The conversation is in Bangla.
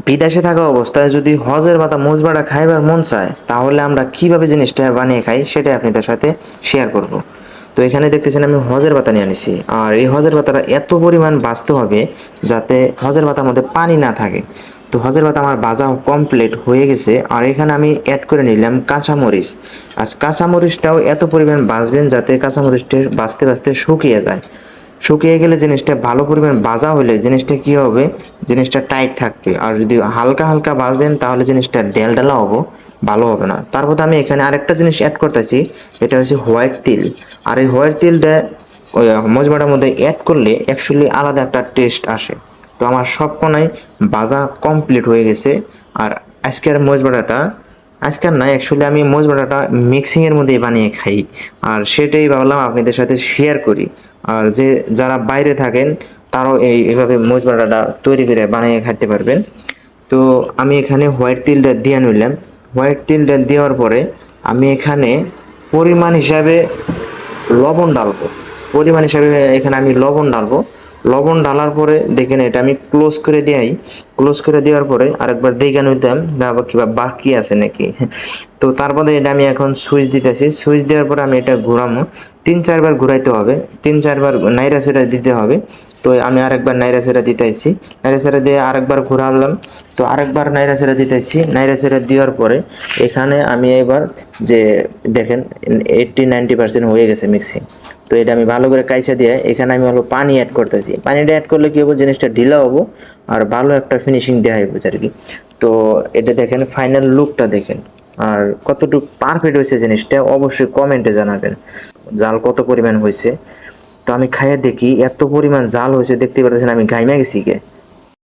বিদেশে থাকা অবস্থায় যদি হজের পাতা মজবাটা খাইবার মন চায়, তাহলে আমরা কিভাবে জিনিসটা বানিয়ে খাই সেটাই আপনাদের সাথে শেয়ার করব। তো এখানে দেখতেছেন আমি হজের পাতা নিয়ে আনিছি, আর এই হজের পাতাটা এত পরিমাণ বাছতে হবে যাতে হজের পাতার মধ্যে পানি না থাকে। তো হজের পাতা আমার ভাজা কমপ্লিট হয়ে গেছে, আর এখানে আমি অ্যাড করে নিলাম কাঁচামরিচ। আর কাঁচামরিচটাও এত পরিমাণ ভাজবেন যাতে কাঁচামরিচটা বাছতে বাছতে শুকিয়ে যায়। শুকিয়ে গেলে জিনিসটা ভালো পরিমাণ ভাজা হলে জিনিসটা কি হবে, জিনিসটা টাইট থাকবে। আর যদি হালকা হালকা ভাজেন তাহলে জিনিসটা ডেলডালা হবো, ভালো হবে না। তারপর আমি এখানে আরেকটা জিনিস অ্যাড করতেছি, এটা হচ্ছে হোয়াইট তিল। আর এই হোয়াইট তিলটা ওই মজবাটার মধ্যে অ্যাড করলে অ্যাকচুয়ালি আলাদা একটা টেস্ট আসে। তো আমার সব কোনায় ভাজা কমপ্লিট হয়ে গেছে। আর আজকের মজবাটাটা, আজকাল না অ্যাকচুয়ালি আমি মোজ বাটাটা মিক্সিংয়ের মধ্যেই বানিয়ে খাই, আর সেটাই ভাবলাম আপনাদের সাথে শেয়ার করি। আর যে যারা বাইরে থাকেন তারাও এইভাবে মোজ বাটাটা তৈরি করে বানিয়ে খাইতে পারবেন। তো আমি এখানে হোয়াইট তিলটা দিয়ে নিলাম। হোয়াইট তিলটা দেওয়ার পরে আমি এখানে পরিমাণ হিসাবে লবণ ডালবো। পরিমাণ হিসাবে এখানে আমি লবণ ডালবো। লবণ ডালার পরে দেখেন এটা আমি ক্লোজ করে দিই। ক্লোজ করে দেওয়ার পরে আরেকবার দেখে নিতাম আবার কিবা বাকি আছে নাকি। তো তারপরে এটা আমি এখন সুইচ দিতেছি। সুইচ দেওয়ার পরে আমি এটা ঘোরামো। 3-4 বার ঘুরাইতে হবে, 3-4 বার নাইরা সেরা দিতে হবে। তো আমি আরেকবার নাইরা সেরা দিতেছি, নাইরা সেরা দিয়ে আরেকবার ঘুরালাম। তো আরেকবার নাইরা সেরা দিতেছি, নাইরা সেরা দেওয়ার পরে এখানে আমি এবার যে দেখেন 80-90% হয়ে গেছে মিক্সিং। তো এটা আমি ভালো করে কাইচা দিয়ে এখানে আমি হলো পানি অ্যাড করতেছি। পানিটা অ্যাড করলে কি হবে, জিনিসটা ঢিলা হবো আর ভালো একটা ফিনিশিং দেওয়া হবে আর কি। তো এটা দেখেন ফাইনাল লুকটা দেখেন, আর কতটুকু পারফেক্ট হয়েছে জিনিসটা অবশ্যই কমেন্টে জানাবেন। জাল কত পরিমাণ হয়েছে। তো আমি খাইয়ে দেখি এত পরিমাণ জাল হয়েছে, দেখতে পাচ্ছেন আমি ঘাইমা গেছি গে।